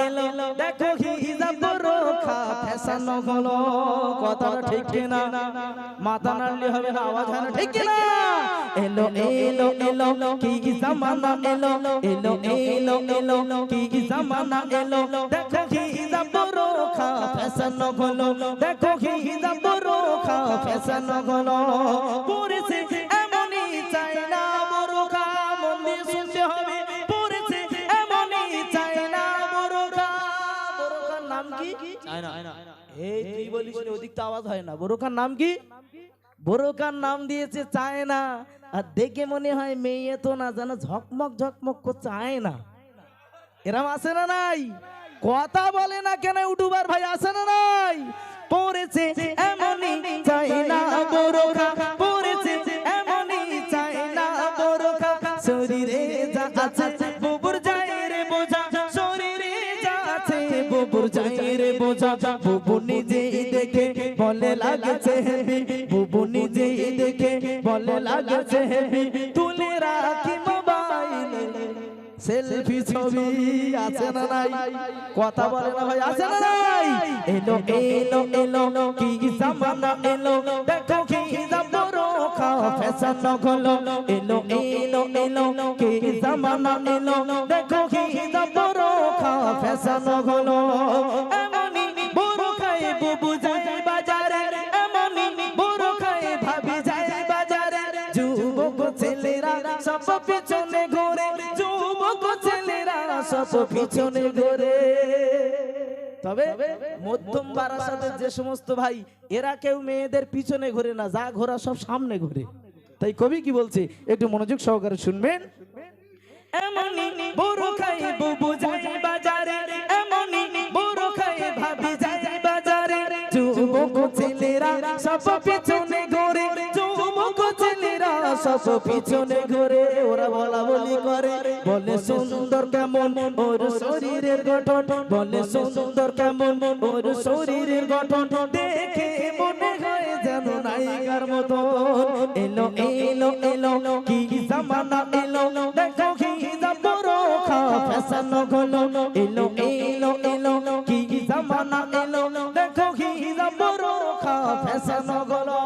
এলো দেখো হিজাব বোরখা ফ্যাশন হলো কথাটা ঠিক কিনা মাথা নাড়লে হবে না আওয়াজ হয় না ঠিক কিনা এলো এলো এলো কি জামানা এলো এলো এলো এলো কি জামানা এলো দেখো হিজাব বোরখা ফ্যাশন হলো দেখো হিজাব বোরখা ফ্যাশন হলো পড়েছে এমনই চাই না বোরখা মন দিয়ে শুনতে হবে পড়েছে এমনই চাই না বোরখা বোরখার নাম কি চাই না এই তুই বলিস ওদিক তো আওয়াজ হয় না বোরখার নাম কি বোরখার নাম দিয়েছে চায় না আর দেখে মনে হয় মেয়ে তো না জানো ঝকমক ঝকমক করছে আয় না এরম আছে না নাই কথা বলে না কেন ইউটিউবার ভাই আছে না নাই পড়েছে এমনই চাই না বোরখা পড়েছে এমনই চাই না বোরখা শরীরে যা আছে বুবুর যায় রে বোঝা শরীরে যা আছে বুবুর যায় রে বোঝা বুবু নিজেই দেখে বলে লাগছে হেবি বুবু নিজেই দেখে বলে লাগছে হেবি তুলে রাখি মোবাইলে সেলফি ছবি আছে না নাই কথা বলে না ভাই আছে না নাই এলো এলো এলো কি জামানা এলো দেখো কি বোরখা ফ্যাশন হলো এলো এলো এলো কি জামানা এলো দেখো কি বোরখা ফ্যাশন হলো এমনই বোরখায় বুবু যায় বাজারে এমনই বোরখায় ভাবি যায় বাজারে যুবক ছেলেরা সব পিছনে ঘুরে সব পিছনে ঘুরে তবে মধ্যম বারাসাতের যে সমস্ত ভাই এরা কেউ মেয়েদের পিছনে ঘুরে না যা ঘোরা সব সামনে ঘুরে তাই কবি কি বলছে একটু মনোযোগ সহকারে শুনবেন এমনই বোরখায় বুবু যায় বাজারে এমনই বোরখায় ভাবি যায় বাজারে যুবক ছেলেরা সব পিছনে ঘুরে যুবক ছেলেরা সব পিছনে ঘুরে ওরা বলা বলি করে বলে সুন্দর কেমন ওর শরীরের গঠন বলে সুন্দর কেমন ওর শরীরের গঠন দেখে মনে হয় যেন নায়িকার মতো এলো এলো এলো কি জামানা এলো দেখো কি বোরখা ফ্যাশন হলো এলো এলো এলো কি জামানা এলো দেখো কি বোরখা ফ্যাশন হলো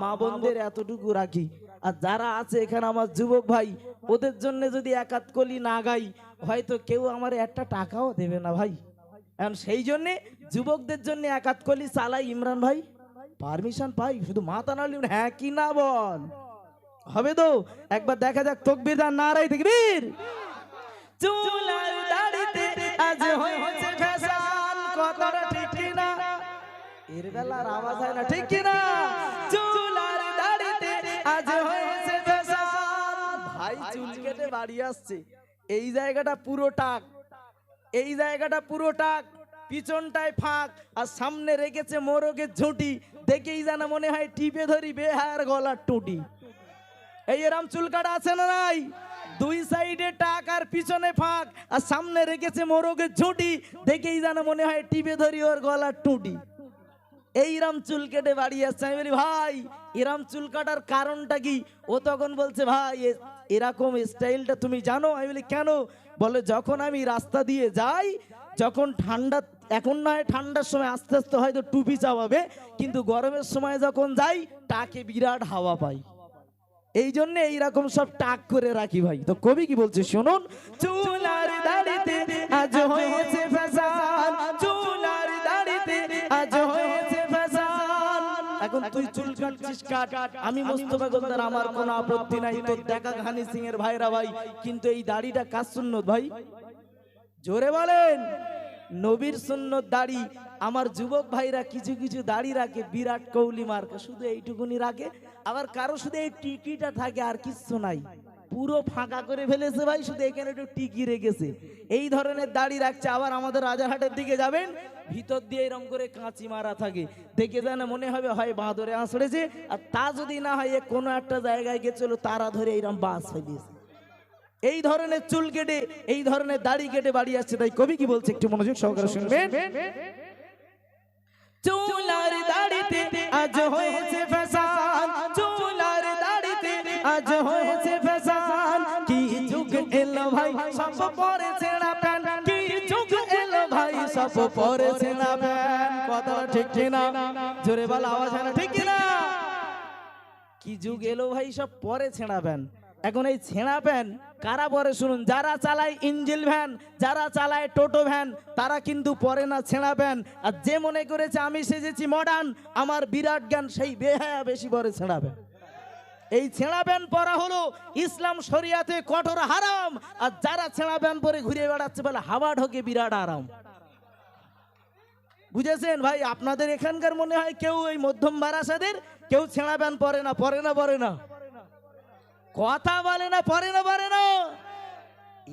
মা বোনদের এতটুকু রাখি আর যারা আছে এখানে আমার যুবক ভাই ওদের জন্য যদি একাত কলি না গাই হয়তো কেউ আমার একটা টাকাও দেবে না ভাই এখন সেই জন্য যুবকদের জন্য একাত কলি চালাই ইমরান ভাই পারমিশন পাই শুধু মাথা নাড়লি হ্যাঁ কি না বল হবে তো একবার দেখা যাক তাকবীর আর নারায়ে তাকবীর চুলার দাড়িতে আজ হয়েছে ফ্যাশন কথাটা ঠিক কি না এর বেলার আওয়াজ হয় না ঠিক কি না চুলার দাড়িতে আজ হয়েছে ফ্যাশন ভাই চুল কেটে বাড়ি আসছে এই জায়গাটা পুরো টাক এই জায়গাটা পুরো টাক পিছনটায় ফাঁক আর সামনে রেখেছে মোরগের ঝুঁটি দেখেই জানা মনে হয় টিপে ধরি বেহার গলার টুটি এই এরম চুল কাটা আছে না নাই দুই সাইডে টাক আর পিছনে ফাঁক আর সামনে রেখেছে মোরগের ঝুঁটি দেখেই জানা মনে হয় টিপে ধরি ওর গলার টুটি এইরম চুল কেটে বাড়ি আসছে আমি বলি ভাই এরম চুল কাটার কারণটা কি ও তখন বলছে ভাই এরকম স্টাইলটা তুমি জানো আমি বলি কেন বলে যখন আমি রাস্তা দিয়ে যাই যখন ঠান্ডা এখন না হয় ঠান্ডার সময় আস্তে আস্তে হয়তো টুপি চাপাবে কিন্তু গরমের সময় যখন যাই টাকে বিরাট হাওয়া পাই এই জন্য এইরকম সব টাক করে রাখি ভাই তো কবি কি বলছে শুনুন চুলার দাড়িতে আজ হয়েছে ফ্যাশন চুলার দাড়িতে আজ হয়েছে ফ্যাশন এখন তুই চুল কাটছিস কাট আমি মোস্তফা গোলদার আমার কোনো আপত্তি নাই তোর দেখা ঘানি সিং এর ভাইরা ভাই কিন্তু এই দাড়িটা কার সুন্নত ভাই জোরে বলেন নবীর সুন্নত দাড়ি আমার যুবক ভাইরা কিছু কিছু দাড়ি রাখে বিরাট কোহলি মার্কা শুধু এইটুকুনি রাখে আবার কারো শুধু এই টিকিটা থাকে আর কিছু নাই পুরো ফাঁকা করে ফেলেছে ভাই শুধু এখানে একটু টিকি রেখেছে এই ধরনের দাড়ি রাখছে আবার আমাদের রাজারহাটের দিকে যাবেন ভিতর দিয়ে এরকম করে কাঁচি মারা থাকে দেখে জানা মনে হবে হয় বাঁদরে আঁচড়েছে আর তা যদি না হয় কোনো একটা জায়গায় গেছিল তারা ধরে এইরকম বাস ফেলিয়েছে এই ধরনের চুল কেটে এই ধরনের দাড়ি কেটে বাড়ি আসছে তাই কবি কি বলছে একটু মনোযোগ সহকারে শুনবেন চুলার দাড়িতে আজ হয়েছে ফ্যাশন চুলার দাড়িতে আজ হয়েছে ফ্যাশন কি যুগ এলো ভাই সব পরে ছেঁড়া প্যান্ট কি যুগ সব পরে ছেঁড়া প্যান্ট, কথাটা ঠিক কিনা? জোরে বল, আওয়াজ হয় না, ঠিক কিনা? কি যুগ এলো ভাই, সব পরে ছেঁড়া প্যান্ট। এখন এই ছেঁড়া প্যান্ট কারা পরে শুনুন, যারা চালায় ইঞ্জিল ভ্যান, যারা চালায় টোটো ভ্যান, তারা কিন্তু পরে না ছেঁড়া প্যান্ট। আর যে মনে করেছে আমি সেজেছি মডার্ন, আমার বিরাট জ্ঞান, সেই বেহায়া বেশি পরে ছেঁড়া প্যান্ট। এই ছেঁড়া প্যান্ট পরা হলো ইসলাম শরিয়াতে কঠোর হারাম। আর যারা ছেঁড়া প্যান্ট পরে ঘুরে বেড়াচ্ছে বলে হাওয়া ঢোকে বিরাট আরাম। বুঝেছেন ভাই? আপনাদের এখানকার মনে হয় কেউ এই মধ্যম বারাসাদের কেউ ছেঁড়া প্যান্ট পরে না, পরে না, পরে না, কথা বলে না, পরে না, পরে না।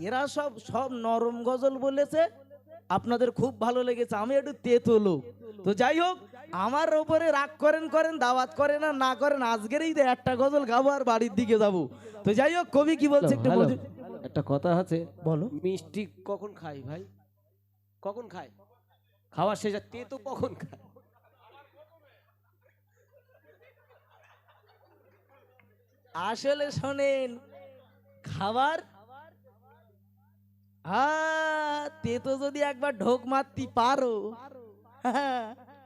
এরা সব সব নরম গজল বলেছে, আপনাদের খুব ভালো লেগেছে, আমি একটু তেতো লোক। তো যাই হোক, আমার উপরে রাগ করেন করেন, দাওয়াত করেন আর না করেন, আজকেরই একটা গজল গাবো আর বাড়ির দিকে যাবো। তো যাই হোক, কবি কি বলছে একটু বলুন। একটা কথা আছে, বলো। মিষ্টি কখন খাই ভাই? কখন খায়? খাওয়া শেষ, আর তেতো কখন খায়? আসলে শোনেন, খাবার তেতো যদি একবার ঢোক মারতে পারো,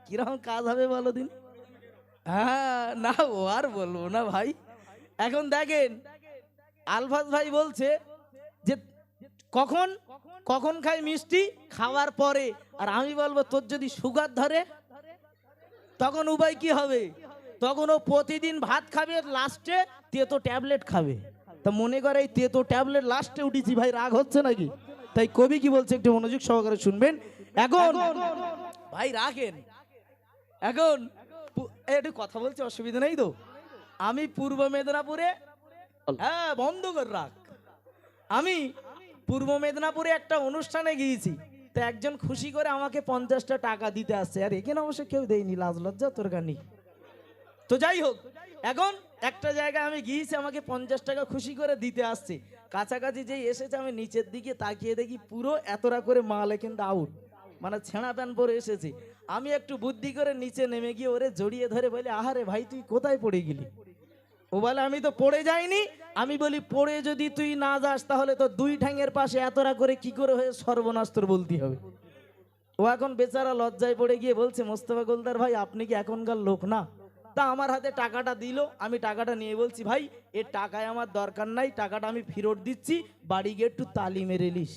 কিরকম কাজ হবে বলো দিন। না, ও আর বলবো না ভাই। এখন দেখেন, আলফাজ ভাই বলছে যে কখন কখন খাই মিষ্টি, খাওয়ার পরে। আর আমি বলবো তোর যদি সুগার ধরে তখন উপায় কি হবে? তখন ও প্রতিদিন ভাত খাবে, লাস্টে তেতো ট্যাবলেট খাবে। তা মনে করে এই তেতো ট্যাবলেট লাস্টে উঠেছি ভাই, রাগ হচ্ছে নাকি? তাই কবি কি বলছে একটু মনোযোগ সহকারে শুনবেন। এখন ভাই রাখেন, এখন একটু কথা বলছি, অসুবিধা নেই তো? আমি পূর্ব মেদিনীপুরে, হ্যাঁ বন্ধ করে রাখ, আমি পূর্ব মেদিনীপুরে একটা অনুষ্ঠানে গিয়েছি। তো একজন খুশি করে আমাকে 50টা টাকা দিতে আসছে। আর এখানে অবশ্য কেউ দেয়নি, লাজ লজ্জা তোর গানি। তো যাই হোক, এখন একটা জায়গায় আমি গিয়েছি, আমাকে 50 টাকা খুশি করে দিতে আসছে। কাছাকাছি যেই এসেছে, আমি নিচের দিকে তাকিয়ে দেখি পুরো এতটা করে মাল কিন্তু আউট, মানে ছেঁড়া প্যান্ট পরে এসেছে। আমি একটু বুদ্ধি করে নিচে নেমে গিয়ে ওরে জড়িয়ে ধরে বলি, আহারে ভাই তুই কোথায় পড়ে গেলি? ও বলে আমি তো পড়ে যাইনি। আমি বলি পড়ে যদি তুই না যাস তাহলে তো দুই ঠ্যাঙের পাশে এতটা করে কি করে হয়ে সর্বনাশ তোর বলতে হবে। ও এখন বেচারা লজ্জায় পড়ে গিয়ে বলছে, মোস্তফা গোলদার ভাই আপনি কি এখনকার লোক না? তা আমার হাতে টাকাটা দিল, আমি টাকাটা নিয়ে বলছি ভাই এর টাকায় আমার দরকার নাই, টাকাটা আমি ফেরত দিচ্ছি, বাড়ি গিয়ে একটু তালি মেরে লিস।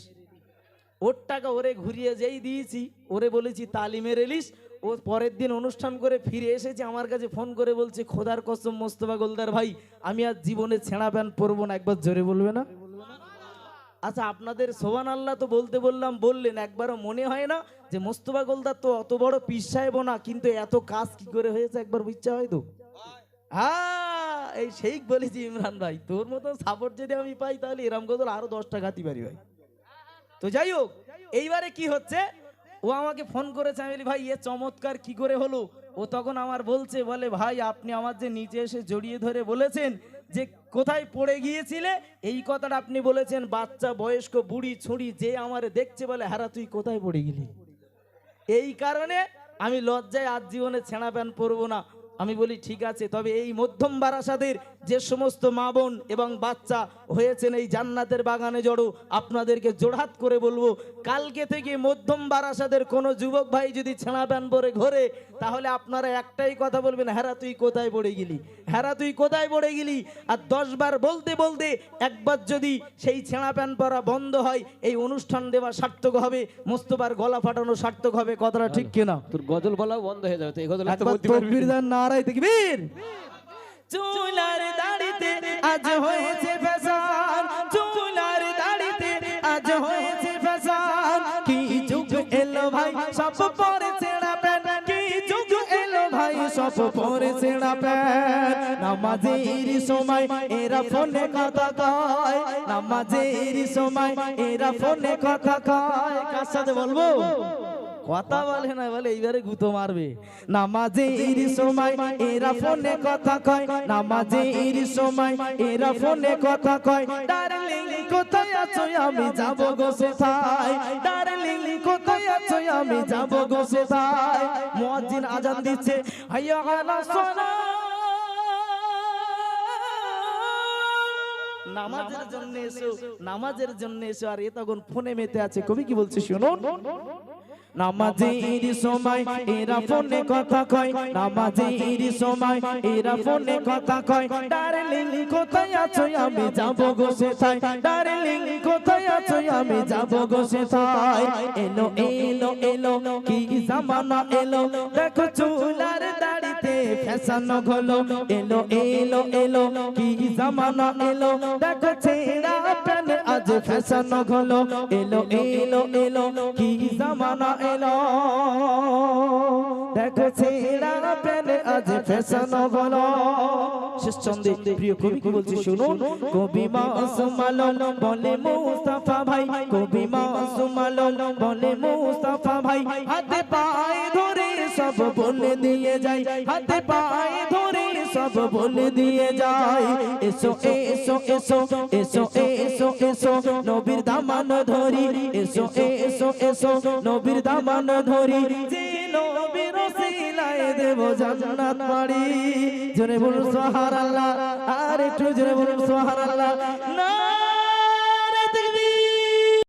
ওর টাকা ওরে ঘুরিয়ে যেই দিয়েছি, ওরে বলেছি তালি মেরে লিস। ও পরের দিন অনুষ্ঠান করে ফিরে এসেছে, আমার কাছে ফোন করে বলছে, খোদার কসম মোস্তফা গোলদার ভাই আমি আর জীবনে ছেঁড়া প্যান্ট পরবো না, একবার জোরে বলবে না? আচ্ছা, আপনাদের সোবান আল্লাহ তো বলতে বললাম, বললেন, একবারও মনে হয় না যে মোস্তফা গোলদার তো অত বড় পীর সাহেব না, কিন্তু এত কাজ কি করে হয়েছে একবার ইচ্ছা হয় তো? হ্যাঁ, এই সেই বলেছি ইমরান ভাই, তোর মতো সাপোর্ট যদি আমি পাই তাহলে এরম গজল আরো 10টা গাতি পারি ভাই। তো যাই হোক, এইবারে কি হচ্ছে, ও আমাকে ফোন করেছে, আমি বলি ভাই এ চমৎকার কি করে হলো? ও তখন আমার বলছে, বলে ভাই আপনি আমার যে নিচে এসে জড়িয়ে ধরে বলেছেন যে কোথায় পড়ে গিয়েছিলে, এই কথাটা আপনি বলেছেন, বাচ্চা বয়স্ক বুড়ি ছুড়ি যে আমারে দেখছে বলে হারা তুই কোথায় পড়ে গেলি। এই কারণে আমি লজ্জায় আজ জীবনে ছেঁড়া প্যান্ট পরবো না। আমি বলি ঠিক আছে, তবে এই মধ্যম বারাসাতের যে সমস্ত মা বোন এবং বাচ্চা হয়েছেন এই জান্নাতের বাগানে জড়ো, আপনাদেরকে জোড়হাত করে বলবো, কালকে থেকে মধ্যম বারাসাতের কোনো যুবক ভাই যদি ছেঁড়া প্যান্ট পরে ঘোরে, তাহলে আপনারা একটাই কথা বলবেন, হ্যাঁ তুই কোথায় পড়ে গেলি, হ্যাঁ তুই কোথায় পড়ে গেলি। আর 10 বার বলতে বলতে একবার যদি সেই ছেঁড়া প্যান্ট পরা বন্ধ হয়, এই অনুষ্ঠান দেওয়া সার্থক হবে, মোস্তফার গলা ফাটানো সার্থক হবে। কথাটা ঠিক কিনা? তোর গজল বলাও বন্ধ হয়ে যাবে, তো এই গজল তকবীর দেন, নারায়ে তাকবীর। চুলার দাড়িতে আজ হয়েছে ফ্যাশন, চুলার দাড়িতে আজ হয়েছে ফ্যাশন, কি যুগ এলো ভাই সব পরে ছেঁড়া প্যান্ট, কি যুগ এলো ভাই সব পরে ছেঁড়া প্যান্ট। নামাজের সময় এরা ফোনে কথা কয়, নামাজের সময় এরা ফোনে কথা কয়। কার সাথে বলবো? কথা বলে না, বলে এইবারে গুতো মারবে। নামাজের সময় এরা ফোনে কথা কয়, নামাজের সময় এরা ফোনে কথা কয়। ডার্লিং কোথায় আছো আমি যাব গো সেথায়, ডার্লিং কোথায় আছো আমি যাব গো সেথায়। মুয়াজ্জিন আজান দিচ্ছে, হাইয়া আলাস সালাহ, নামাজের জন্য এসো, নামাজের জন্য এসো। আর এ তখন ফোনে মেতে আছে। কবি কি বলছে শুনুন, নামাজের সময় এরা ফোনে কথা কয়, নামাজের সময় এরা ফোনে কথা কয়। ডার্লিং কোথায় আছো আমি যাবো গো সেথায়, ডার্লিং কোথায় আছো আমি যাবো গো সেথায়। এলো এলো এলো কি জামানা এলো, দেখো চুলার দাড়িতে ফ্যাশন হলো। এলো এলো এলো কি জামানা এলো, দেখো ছেঁড়া প্যান্ট আজ ফ্যাশন হলো। এলো এলো এলো কি জামানা এলো, দেখো ছেঁড়া প্যান্ট আজ ফ্যাশন হলো। শেষ ছন্দে প্রিয় কবি কি বলছে শুনুন। কবি মাসুম আলম বলে মুস্তাফা ভাই, কবি মাসুম আলম বলে মুস্তাফা ভাই, হাতে পায়ে ধরে সব বলে দিয়ে যায়, হাতে পায়ে ধরে সব বলে দিয়ে যায়। এসো এসো এসো এসো এসো এসো নবীর দামান ধরি, এসো এসো এসো নবীর দামান ধরি, যে নবীর ওসিলায় দেব জান্নাত বাড়ি। জোরে বলুন সুবহানাল্লাহ, আর একটু জোরে বলুন সুবহানাল্লাহ। না